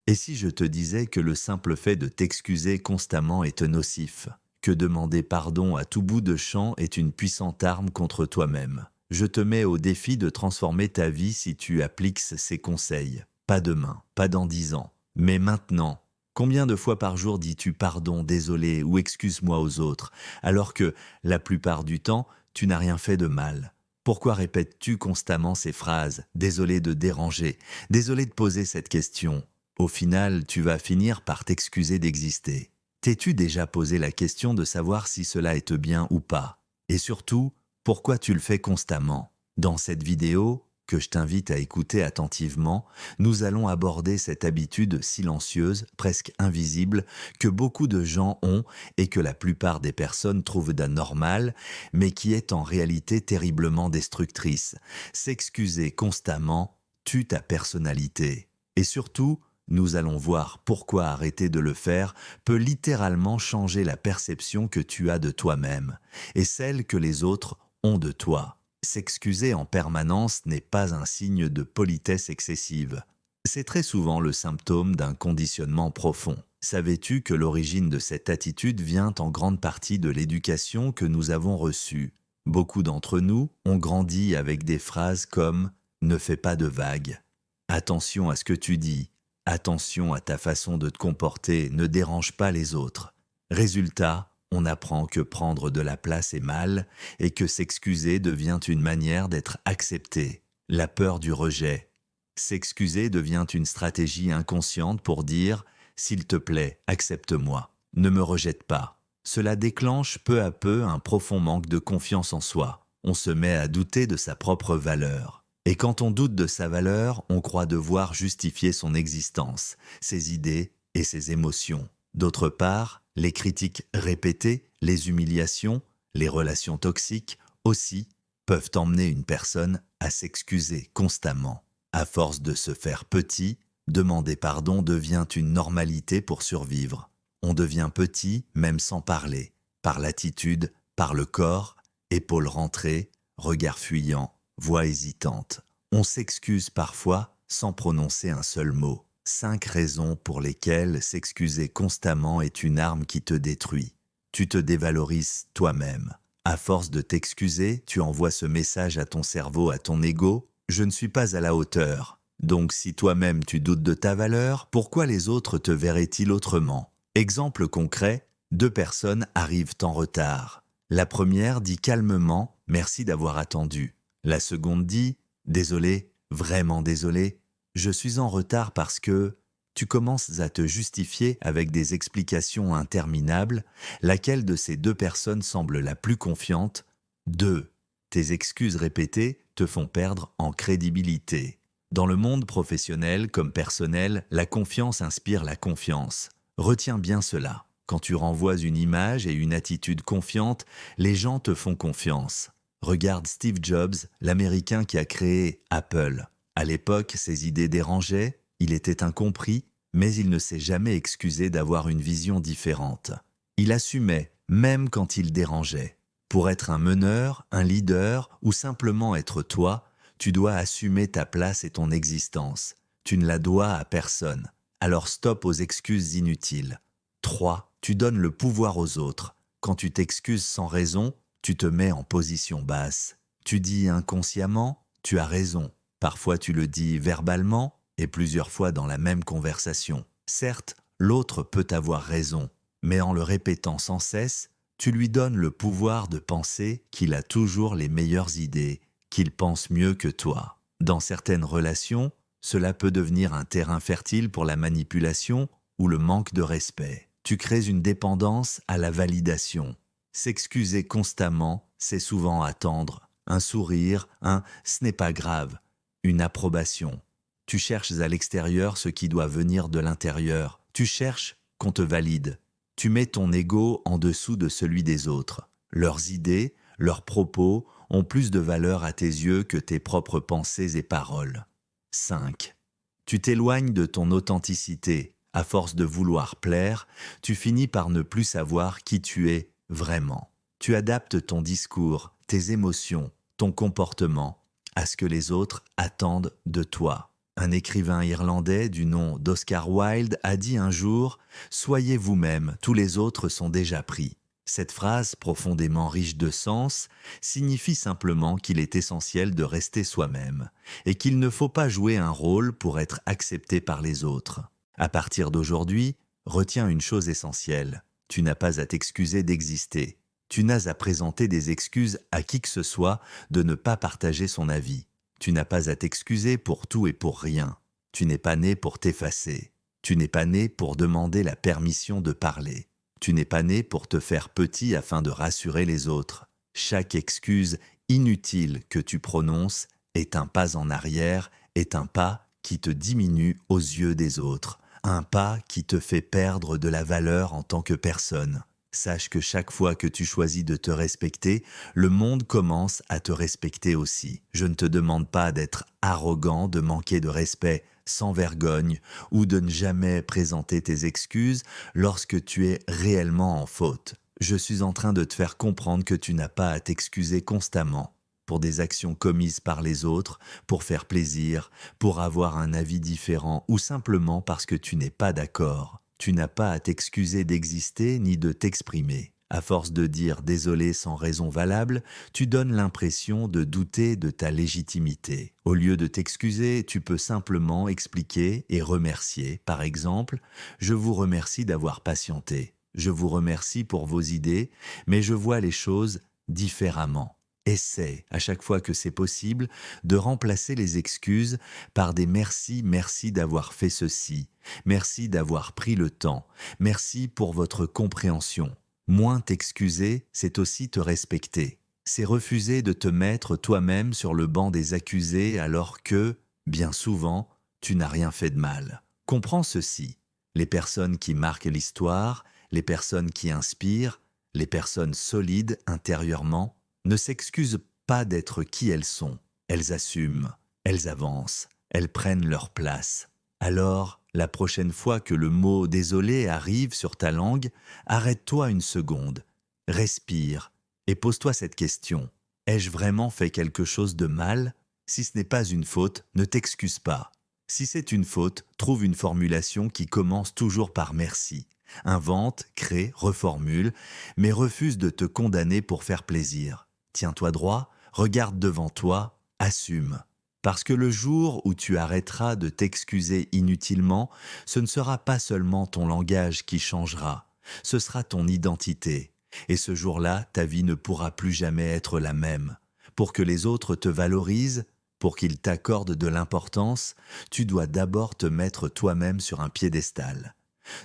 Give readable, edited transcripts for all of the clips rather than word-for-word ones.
Et si je te disais que le simple fait de t'excuser constamment est nocif, que demander pardon à tout bout de champ est une puissante arme contre toi-même? Je te mets au défi de transformer ta vie si tu appliques ces conseils. Pas demain, pas dans 10 ans, mais maintenant. Combien de fois par jour dis-tu pardon, désolé ou excuse-moi aux autres, alors que, la plupart du temps, tu n'as rien fait de mal? Pourquoi répètes-tu constamment ces phrases? Désolé de déranger, désolé de poser cette question. Au final, tu vas finir par t'excuser d'exister. T'es-tu déjà posé la question de savoir si cela te bien ou pas? Et surtout, pourquoi tu le fais constamment? Dans cette vidéo, que je t'invite à écouter attentivement, nous allons aborder cette habitude silencieuse, presque invisible, que beaucoup de gens ont et que la plupart des personnes trouvent d'anormal, mais qui est en réalité terriblement destructrice. S'excuser constamment tue ta personnalité. Et surtout, nous allons voir pourquoi arrêter de le faire peut littéralement changer la perception que tu as de toi-même et celle que les autres ont de toi. S'excuser en permanence n'est pas un signe de politesse excessive. C'est très souvent le symptôme d'un conditionnement profond. Savais-tu que l'origine de cette attitude vient en grande partie de l'éducation que nous avons reçue? Beaucoup d'entre nous ont grandi avec des phrases comme « ne fais pas de vagues »,« attention à ce que tu dis », attention à ta façon de te comporter, ne dérange pas les autres. Résultat, on apprend que prendre de la place est mal et que s'excuser devient une manière d'être accepté. La peur du rejet. S'excuser devient une stratégie inconsciente pour dire « s'il te plaît, accepte-moi, ne me rejette pas ». Cela déclenche peu à peu un profond manque de confiance en soi. On se met à douter de sa propre valeur. Et quand on doute de sa valeur, on croit devoir justifier son existence, ses idées et ses émotions. D'autre part, les critiques répétées, les humiliations, les relations toxiques aussi peuvent emmener une personne à s'excuser constamment. À force de se faire petit, demander pardon devient une normalité pour survivre. On devient petit même sans parler, par l'attitude, par le corps, épaules rentrées, regard fuyant, voix hésitante. On s'excuse parfois sans prononcer un seul mot. 5 raisons pour lesquelles s'excuser constamment est une arme qui te détruit. Tu te dévalorises toi-même. À force de t'excuser, tu envoies ce message à ton cerveau, à ton ego, « Je ne suis pas à la hauteur ». Donc si toi-même tu doutes de ta valeur, pourquoi les autres te verraient-ils autrement? Exemple concret, 2 personnes arrivent en retard. La première dit calmement « Merci d'avoir attendu ». La seconde dit « Désolé, vraiment désolé, je suis en retard parce que… » Tu commences à te justifier avec des explications interminables, laquelle de ces 2 personnes semble la plus confiante? 2. Tes excuses répétées te font perdre en crédibilité. Dans le monde professionnel comme personnel, la confiance inspire la confiance. Retiens bien cela. Quand tu renvoies une image et une attitude confiante, les gens te font confiance. Regarde Steve Jobs, l'Américain qui a créé Apple. À l'époque, ses idées dérangeaient, il était incompris, mais il ne s'est jamais excusé d'avoir une vision différente. Il assumait, même quand il dérangeait. Pour être un meneur, un leader ou simplement être toi, tu dois assumer ta place et ton existence. Tu ne la dois à personne. Alors stop aux excuses inutiles. 3. Tu donnes le pouvoir aux autres. Quand tu t'excuses sans raison, tu te mets en position basse. Tu dis inconsciemment, tu as raison. Parfois tu le dis verbalement et plusieurs fois dans la même conversation. Certes, l'autre peut avoir raison, mais en le répétant sans cesse, tu lui donnes le pouvoir de penser qu'il a toujours les meilleures idées, qu'il pense mieux que toi. Dans certaines relations, cela peut devenir un terrain fertile pour la manipulation ou le manque de respect. Tu crées une dépendance à la validation. S'excuser constamment, c'est souvent attendre. Un sourire, un « ce n'est pas grave », une approbation. Tu cherches à l'extérieur ce qui doit venir de l'intérieur. Tu cherches qu'on te valide. Tu mets ton ego en dessous de celui des autres. Leurs idées, leurs propos ont plus de valeur à tes yeux que tes propres pensées et paroles. 5. Tu t'éloignes de ton authenticité. À force de vouloir plaire, tu finis par ne plus savoir qui tu es vraiment. Tu adaptes ton discours, tes émotions, ton comportement à ce que les autres attendent de toi. Un écrivain irlandais du nom d'Oscar Wilde a dit un jour « Soyez vous-même, tous les autres sont déjà pris ». Cette phrase, profondément riche de sens, signifie simplement qu'il est essentiel de rester soi-même et qu'il ne faut pas jouer un rôle pour être accepté par les autres. À partir d'aujourd'hui, retiens une chose essentielle. Tu n'as pas à t'excuser d'exister. Tu n'as à présenter des excuses à qui que ce soit de ne pas partager son avis. Tu n'as pas à t'excuser pour tout et pour rien. Tu n'es pas né pour t'effacer. Tu n'es pas né pour demander la permission de parler. Tu n'es pas né pour te faire petit afin de rassurer les autres. Chaque excuse inutile que tu prononces est un pas en arrière, est un pas qui te diminue aux yeux des autres, un pas qui te fait perdre de la valeur en tant que personne. Sache que chaque fois que tu choisis de te respecter, le monde commence à te respecter aussi. Je ne te demande pas d'être arrogant, de manquer de respect sans vergogne ou de ne jamais présenter tes excuses lorsque tu es réellement en faute. Je suis en train de te faire comprendre que tu n'as pas à t'excuser constamment pour des actions commises par les autres, pour faire plaisir, pour avoir un avis différent ou simplement parce que tu n'es pas d'accord. Tu n'as pas à t'excuser d'exister ni de t'exprimer. À force de dire désolé sans raison valable, tu donnes l'impression de douter de ta légitimité. Au lieu de t'excuser, tu peux simplement expliquer et remercier. Par exemple, je vous remercie d'avoir patienté. Je vous remercie pour vos idées, mais je vois les choses différemment. Essaie, à chaque fois que c'est possible, de remplacer les excuses par des merci, merci d'avoir fait ceci, merci d'avoir pris le temps, merci pour votre compréhension. Moins t'excuser, c'est aussi te respecter. C'est refuser de te mettre toi-même sur le banc des accusés alors que, bien souvent, tu n'as rien fait de mal. Comprends ceci. Les personnes qui marquent l'histoire, les personnes qui inspirent, les personnes solides intérieurement, ne s'excusent pas d'être qui elles sont. Elles assument, elles avancent, elles prennent leur place. Alors, la prochaine fois que le mot « désolé » arrive sur ta langue, arrête-toi une seconde, respire et pose-toi cette question. Ai-je vraiment fait quelque chose de mal? Si ce n'est pas une faute, ne t'excuse pas. Si c'est une faute, trouve une formulation qui commence toujours par merci. Invente, crée, reformule, mais refuse de te condamner pour faire plaisir. Tiens-toi droit, regarde devant toi, assume. Parce que le jour où tu arrêteras de t'excuser inutilement, ce ne sera pas seulement ton langage qui changera, ce sera ton identité. Et ce jour-là, ta vie ne pourra plus jamais être la même. Pour que les autres te valorisent, pour qu'ils t'accordent de l'importance, tu dois d'abord te mettre toi-même sur un piédestal.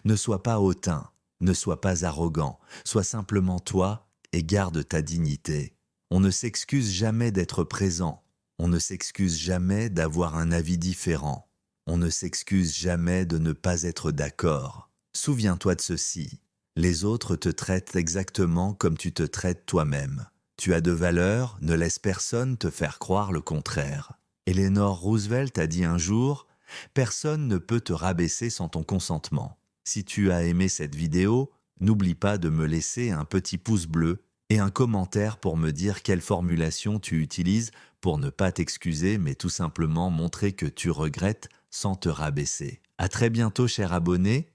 Ne sois pas hautain, ne sois pas arrogant, sois simplement toi et garde ta dignité. On ne s'excuse jamais d'être présent. On ne s'excuse jamais d'avoir un avis différent. On ne s'excuse jamais de ne pas être d'accord. Souviens-toi de ceci. Les autres te traitent exactement comme tu te traites toi-même. Tu as de valeur, ne laisse personne te faire croire le contraire. Eleanor Roosevelt a dit un jour « Personne ne peut te rabaisser sans ton consentement ». Si tu as aimé cette vidéo, n'oublie pas de me laisser un petit pouce bleu et un commentaire pour me dire quelle formulation tu utilises pour ne pas t'excuser mais tout simplement montrer que tu regrettes sans te rabaisser. À très bientôt cher abonné,